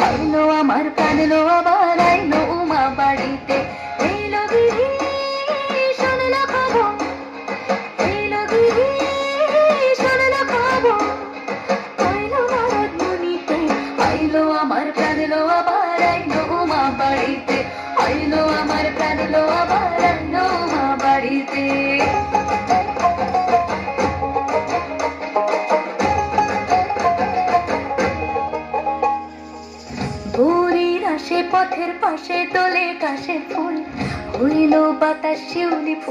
আইলো আমার প্রাণ লো আবার আইলো উমা বাড়িতে এলো গিরি শুনলো খবর এলো গিরি শুনলো খবর আইলো নারদ মুনিতে আইলো আমার প্রাণ লো আবার আইলো উমা বাড়িতে আইলো আমার প্রাণ লো আবার আইলো উমা বাড়িতে ভোরের আসে পথের পাশে দোলে কাশের ফুল হইল বাতাস শিউলি ফুল।